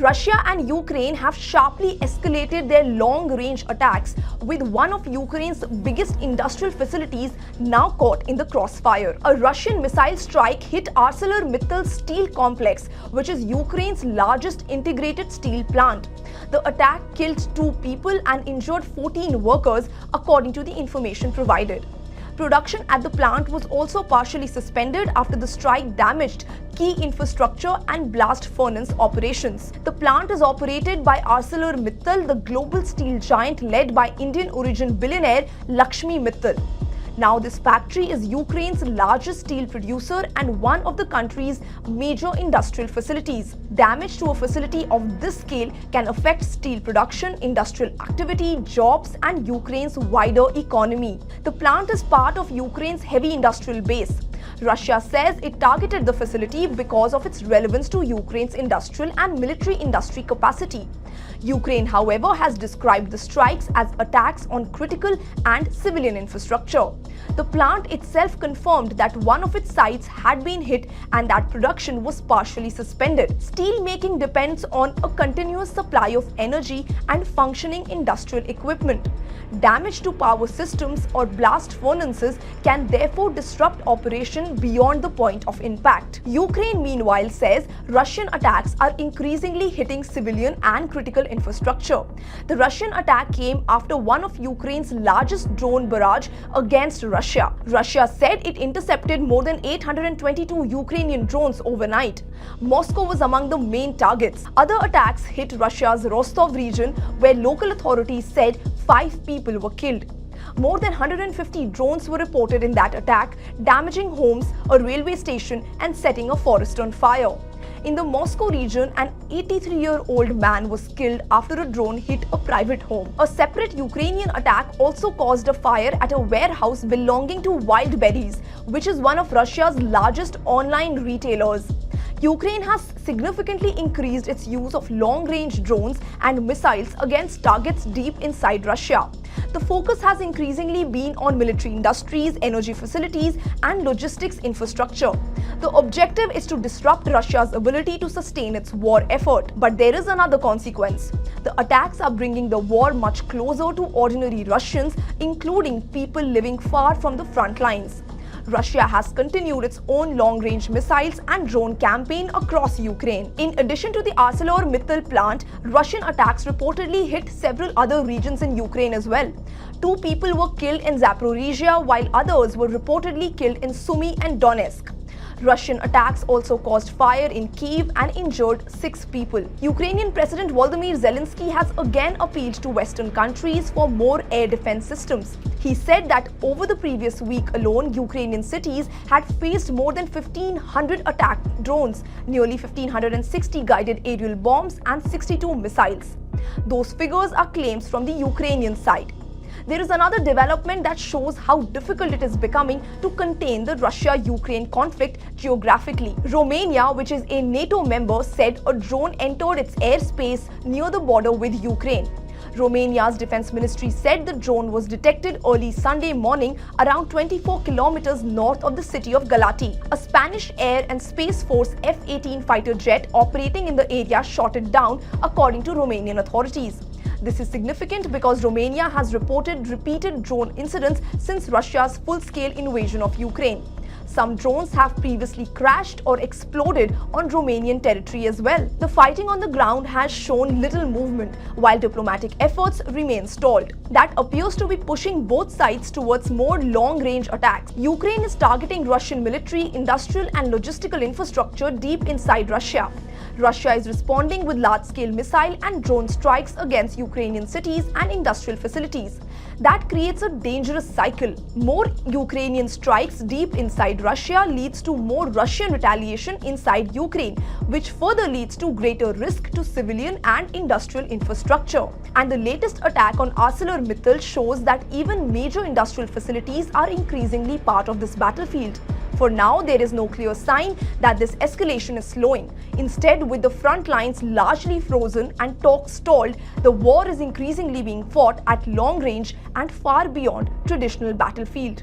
Russia and Ukraine have sharply escalated their long-range attacks, with one of Ukraine's biggest industrial facilities now caught in the crossfire. A Russian missile strike hit ArcelorMittal steel complex, which is Ukraine's largest integrated steel plant. The attack killed 2 people and injured 14 workers, according to the information provided. Production at the plant was also partially suspended after the strike damaged key infrastructure and blast furnace operations. The plant is operated by ArcelorMittal, the global steel giant led by Indian origin billionaire Lakshmi Mittal. Now, this factory is Ukraine's largest steel producer and one of the country's major industrial facilities. Damage to a facility of this scale can affect steel production, industrial activity, jobs, and Ukraine's wider economy. The plant is part of Ukraine's heavy industrial base. Russia says it targeted the facility because of its relevance to Ukraine's industrial and military industry capacity. Ukraine, however, has described the strikes as attacks on critical and civilian infrastructure. The plant itself confirmed that one of its sites had been hit and that production was partially suspended. Steel making depends on a continuous supply of energy and functioning industrial equipment. Damage to power systems or blast furnaces can therefore disrupt operation beyond the point of impact. Ukraine, meanwhile, says Russian attacks are increasingly hitting civilian and critical infrastructure. The Russian attack came after one of Ukraine's largest drone barrage against Russia. Russia said it intercepted more than 822 Ukrainian drones overnight. Moscow was among the main targets. Other attacks hit Russia's Rostov region, where local authorities said 5 people were killed. More than 150 drones were reported in that attack, damaging homes, a railway station, and setting a forest on fire. In the Moscow region, an 83-year-old man was killed after a drone hit a private home. A separate Ukrainian attack also caused a fire at a warehouse belonging to Wild Berries, which is one of Russia's largest online retailers. Ukraine has significantly increased its use of long-range drones and missiles against targets deep inside Russia. The focus has increasingly been on military industries, energy facilities, and logistics infrastructure. The objective is to disrupt Russia's ability to sustain its war effort. But there is another consequence. The attacks are bringing the war much closer to ordinary Russians, including people living far from the front lines. Russia has continued its own long-range missiles and drone campaign across Ukraine. In addition to the ArcelorMittal plant, Russian attacks reportedly hit several other regions in Ukraine as well. 2 people were killed in Zaporizhia, while others were reportedly killed in Sumy and Donetsk. Russian attacks also caused fire in Kyiv and injured 6 people. Ukrainian President Volodymyr Zelensky has again appealed to Western countries for more air defense systems. He said that over the previous week alone, Ukrainian cities had faced more than 1,500 attack drones, nearly 1,560 guided aerial bombs, and 62 missiles. Those figures are claims from the Ukrainian side. There is another development that shows how difficult it is becoming to contain the Russia-Ukraine conflict geographically. Romania, which is a NATO member, said a drone entered its airspace near the border with Ukraine. Romania's defense ministry said the drone was detected early Sunday morning around 24 kilometers north of the city of Galati. A Spanish Air and Space Force F-18 fighter jet operating in the area shot it down, according to Romanian authorities. This is significant because Romania has reported repeated drone incidents since Russia's full-scale invasion of Ukraine. Some drones have previously crashed or exploded on Romanian territory as well. The fighting on the ground has shown little movement, while diplomatic efforts remain stalled. That appears to be pushing both sides towards more long-range attacks. Ukraine is targeting Russian military, industrial, and logistical infrastructure deep inside Russia. Russia is responding with large-scale missile and drone strikes against Ukrainian cities and industrial facilities. That creates a dangerous cycle. More Ukrainian strikes deep inside Russia leads to more Russian retaliation inside Ukraine, which further leads to greater risk to civilian and industrial infrastructure. And the latest attack on ArcelorMittal shows that even major industrial facilities are increasingly part of this battlefield. For now, there is no clear sign that this escalation is slowing. Instead, with the front lines largely frozen and talks stalled, the war is increasingly being fought at long range and far beyond traditional battlefield.